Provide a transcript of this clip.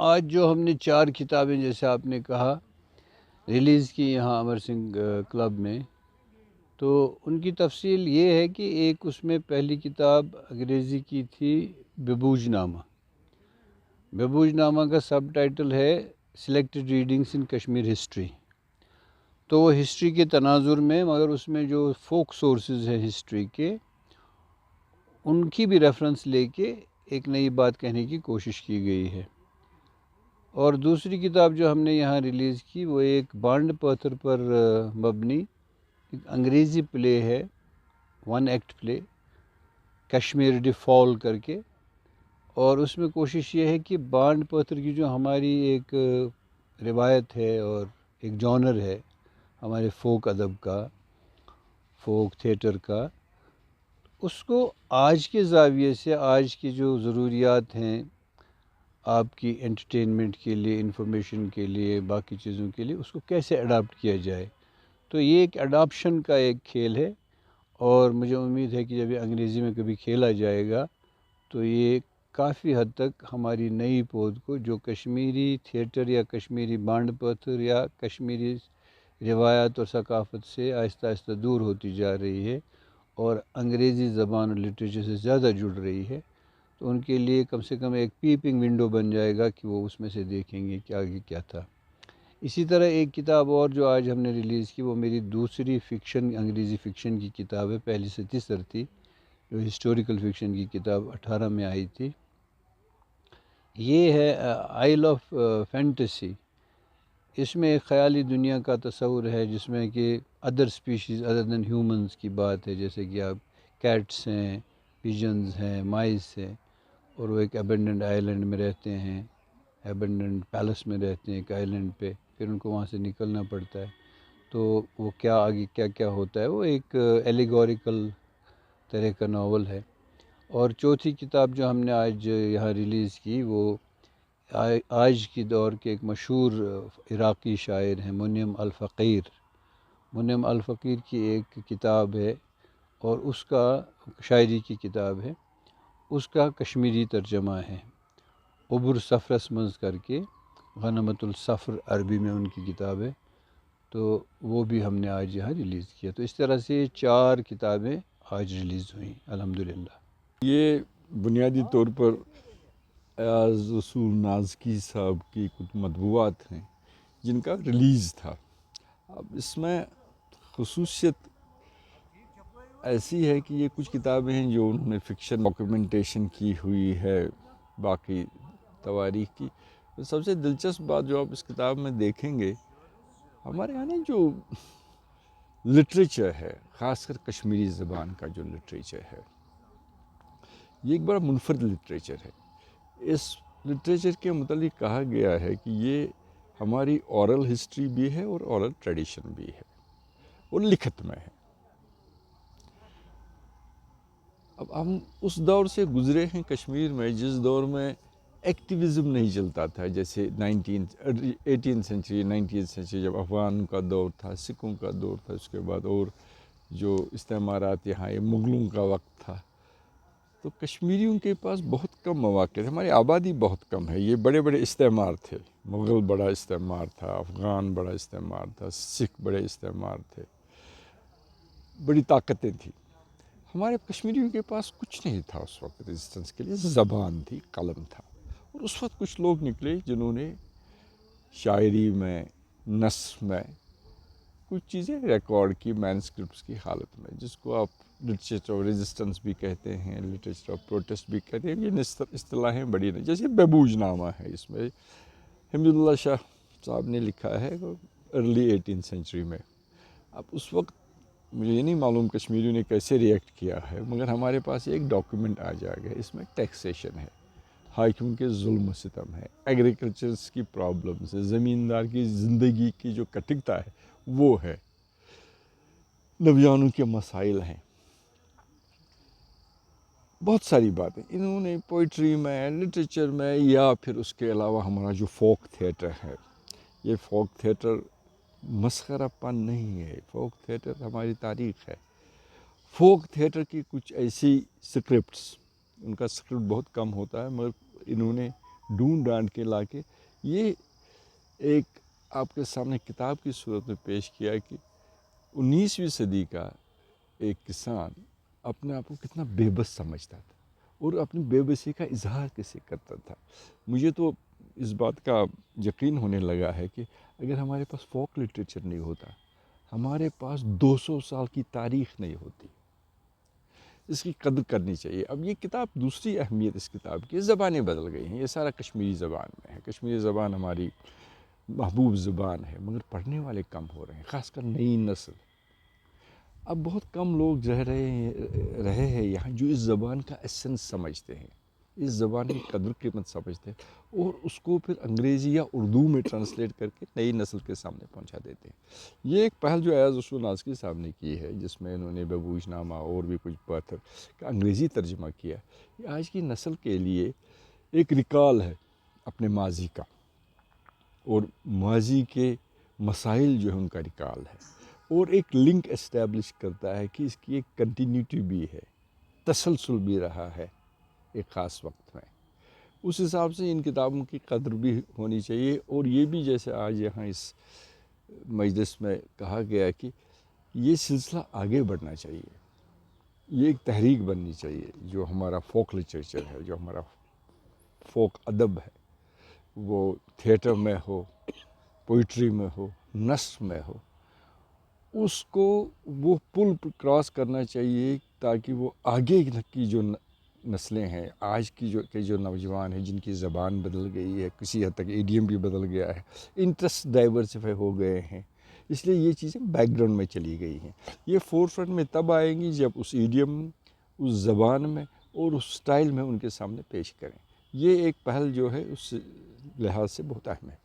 آج جو ہم نے 4 کتابیں جیسے آپ نے کہا ریلیز کی یہاں امر سنگھ کلب میں، تو ان کی تفصیل یہ ہے کہ ایک اس میں پہلی کتاب انگریزی کی تھی ببوج نامہ۔ ببوج نامہ کا سب ٹائٹل ہے سلیکٹڈ ریڈنگس ان کشمیر ہسٹری۔ تو وہ ہسٹری کے تناظر میں، مگر اس میں جو فوک سورسز ہیں ہسٹری کے، ان کی بھی ریفرنس لے کے ایک نئی بات کہنے کی کوشش کی گئی ہے۔ اور دوسری کتاب جو ہم نے یہاں ریلیز کی وہ ایک بانڈ پتھر پر مبنی ایک انگریزی پلے ہے، 1 ایکٹ پلے، کشمیر ڈی فال کر کے۔ اور اس میں کوشش یہ ہے کہ بانڈ پتھر کی جو ہماری ایک روایت ہے اور ایک جانر ہے ہمارے فوک ادب کا، فوک تھیٹر کا، اس کو آج کے زاویے سے، آج کی جو ضروریات ہیں آپ کی انٹرٹینمنٹ کے لیے، انفارمیشن کے لیے، باقی چیزوں کے لیے، اس کو کیسے اڈاپٹ کیا جائے۔ تو یہ ایک اڈاپشن کا ایک کھیل ہے، اور مجھے امید ہے کہ جب یہ انگریزی میں کبھی کھیلا جائے گا تو یہ کافی حد تک ہماری نئی پود کو، جو کشمیری تھیٹر یا کشمیری بانڈ پتھر یا کشمیری روایات اور ثقافت سے آہستہ آہستہ دور ہوتی جا رہی ہے اور انگریزی زبان اور لٹریچر سے زیادہ جڑ رہی ہے، تو ان کے لیے کم سے کم ایک پیپنگ ونڈو بن جائے گا کہ وہ اس میں سے دیکھیں گے کہ آگے کیا تھا۔ اسی طرح ایک کتاب اور جو آج ہم نے ریلیز کی، وہ میری دوسری فکشن، انگریزی فکشن کی کتاب ہے، پہلی سے تیسر تھی، جو ہسٹوریکل فکشن کی کتاب 18 میں آئی تھی۔ یہ ہے آئل آف فینٹیسی۔ اس میں ایک خیالی دنیا کا تصور ہے جس میں کہ ادر سپیشیز ادر دین ہیومنز کی بات ہے، جیسے کہ آپ کیٹس ہیں، پیجنز ہیں، مائس ہیں، اور وہ ایک ایبنڈنٹ آئلینڈ میں رہتے ہیں، ایبنڈنٹ پیلس میں رہتے ہیں ایک آئلینڈ پہ، پھر ان کو وہاں سے نکلنا پڑتا ہے۔ تو وہ کیا آگے کیا کیا ہوتا ہے، وہ ایک ایلیگوریکل طرح کا ناول ہے۔ اور چوتھی کتاب جو ہم نے آج یہاں ریلیز کی، وہ آج کی دور کے ایک مشہور عراقی شاعر ہیں منعم الفقیر۔ منعم الفقیر کی ایک کتاب ہے، اور اس کا شاعری کی کتاب ہے، اس کا کشمیری ترجمہ ہے، عبر سفرس منز کر کے، غنمت السفر عربی میں ان کی کتاب ہے، تو وہ بھی ہم نے آج یہاں ریلیز کیا۔ تو اس طرح سے 4 کتابیں آج ریلیز ہوئیں الحمدللہ۔ یہ بنیادی طور پر ایاز رسول نازکی صاحب کی کچھ مطبوعات ہیں جن کا ریلیز تھا۔ اب اس میں خصوصیت ایسی ہے کہ یہ کچھ کتابیں ہیں جو انہوں نے فکشن ڈاکیومنٹیشن کی ہوئی ہے باقی تواریخ کی۔ سب سے دلچسپ بات جو آپ اس کتاب میں دیکھیں گے، ہمارے یہاں جو لٹریچر ہے، خاص کر کشمیری زبان کا جو لٹریچر ہے، یہ ایک بڑا منفرد لٹریچر ہے۔ اس لٹریچر کے متعلق کہا گیا ہے کہ یہ ہماری اورل ہسٹری بھی ہے اور اورل ٹریڈیشن بھی ہے، اور لکھت میں ہے۔ اب ہم اس دور سے گزرے ہیں کشمیر میں جس دور میں ایکٹیویزم نہیں چلتا تھا، جیسے 18 سینچری 19 سینچری جب افغان کا دور تھا، سکھوں کا دور تھا، اس کے بعد اور جو استعمارات یہاں مغلوں کا وقت تھا، تو کشمیریوں کے پاس بہت کم مواقع تھے، ہماری آبادی بہت کم ہے۔ یہ بڑے بڑے استعمار تھے، مغل بڑا استعمار تھا، افغان بڑا استعمار تھا، سکھ بڑے استعمار تھے، بڑی طاقتیں تھیں۔ ہمارے کشمیریوں کے پاس کچھ نہیں تھا اس وقت ریزسٹنس کے لیے، زبان تھی، قلم تھا، اور اس وقت کچھ لوگ نکلے جنہوں نے شاعری میں، نثر میں کچھ چیزیں ریکارڈ کی مینuscripts کی حالت میں، جس کو آپ لٹریچر آف ریزسٹنس بھی کہتے ہیں، لٹریچر آف پروٹیسٹ بھی کہتے ہیں۔ یہ اصطلاحیں بڑی نہیں، جیسے ببوج نامہ ہے، اس میں حمید اللہ شاہ صاحب نے لکھا ہے ارلی 18 سینچری میں۔ اب اس وقت مجھے یہ نہیں معلوم کشمیریوں نے کیسے ریئیکٹ کیا ہے، مگر ہمارے پاس ایک ڈاکیومنٹ آ جائے گا، اس میں ٹیکسیشن ہے، حاکموں کے ظلم و ستم ہے، ایگریکلچرس کی پرابلمس ہے، زمیندار کی زندگی کی جو کٹھکتا ہے وہ ہے، نوجوانوں کے مسائل ہیں، بہت ساری باتیں انہوں نے پوئٹری میں، لٹریچر میں، یا پھر اس کے علاوہ ہمارا جو فوک تھیٹر ہے، یہ فوک تھیٹر مسخرہ پن نہیں ہے، فوک تھیٹر ہماری تاریخ ہے۔ فوک تھیٹر کی کچھ ایسی سکرپٹس، ان کا سکرپٹ بہت کم ہوتا ہے، مگر انہوں نے ڈھونڈ ڈانٹ کے لا کے یہ ایک آپ کے سامنے کتاب کی صورت میں پیش کیا کہ 19ویں صدی کا ایک کسان اپنے آپ کو کتنا بے بس سمجھتا تھا اور اپنی بے بسی کا اظہار کیسے کرتا تھا. مجھے تو اس بات کا یقین ہونے لگا ہے کہ اگر ہمارے پاس فوک لٹریچر نہیں ہوتا، ہمارے پاس 200 سال کی تاریخ نہیں ہوتی. اس کی قدر کرنی چاہیے. اب یہ کتاب دوسری اہمیت اس کتاب کی، زبانیں بدل گئی ہیں، یہ سارا کشمیری زبان میں ہے. کشمیری زبان ہماری محبوب زبان ہے، مگر پڑھنے والے کم ہو رہے ہیں، خاص کر نئی نسل. اب بہت کم لوگ رہے ہیں یہاں جو اس زبان کا ایسنس سمجھتے ہیں، اس زبان کی قدر قیمت سمجھتے ہیں اور اس کو پھر انگریزی یا اردو میں ٹرانسلیٹ کر کے نئی نسل کے سامنے پہنچا دیتے ہیں. یہ ایک پہل جو ایاز رسول نازکی صاحب نے کی ہے، جس میں انہوں نے ببوش نامہ اور بھی کچھ پاتھر کا انگریزی ترجمہ کیا. یہ آج کی نسل کے لیے ایک ریکال ہے اپنے ماضی کا، اور ماضی کے مسائل جو ہے ان کا ریکال ہے، اور ایک لنک اسٹیبلش کرتا ہے کہ اس کی ایک کنٹینیوٹی بھی ہے، تسلسل بھی رہا ہے ایک خاص وقت میں. اس حساب سے ان کتابوں کی قدر بھی ہونی چاہیے. اور یہ بھی جیسے آج یہاں اس مجلس میں کہا گیا کہ یہ سلسلہ آگے بڑھنا چاہیے، یہ ایک تحریک بننی چاہیے. جو ہمارا فوک لٹریچر ہے، جو ہمارا فوک ادب ہے، وہ تھیٹر میں ہو، پوئٹری میں ہو، نثر میں ہو، اس کو وہ پل کراس کرنا چاہیے تاکہ وہ آگے کی جو نسلیں ہیں، آج کی جو نوجوان ہیں جن کی زبان بدل گئی ہے، کسی حد تک ایڈیم بھی بدل گیا ہے، انٹرسٹ ڈائیورسفائی ہو گئے ہیں، اس لیے یہ چیزیں بیک گراؤنڈ میں چلی گئی ہیں. یہ فور فرنٹ میں تب آئیں گی جب اس ایڈیم، اس زبان میں اور اس سٹائل میں ان کے سامنے پیش کریں. یہ ایک پہل جو ہے اس لحاظ سے بہت اہم ہے.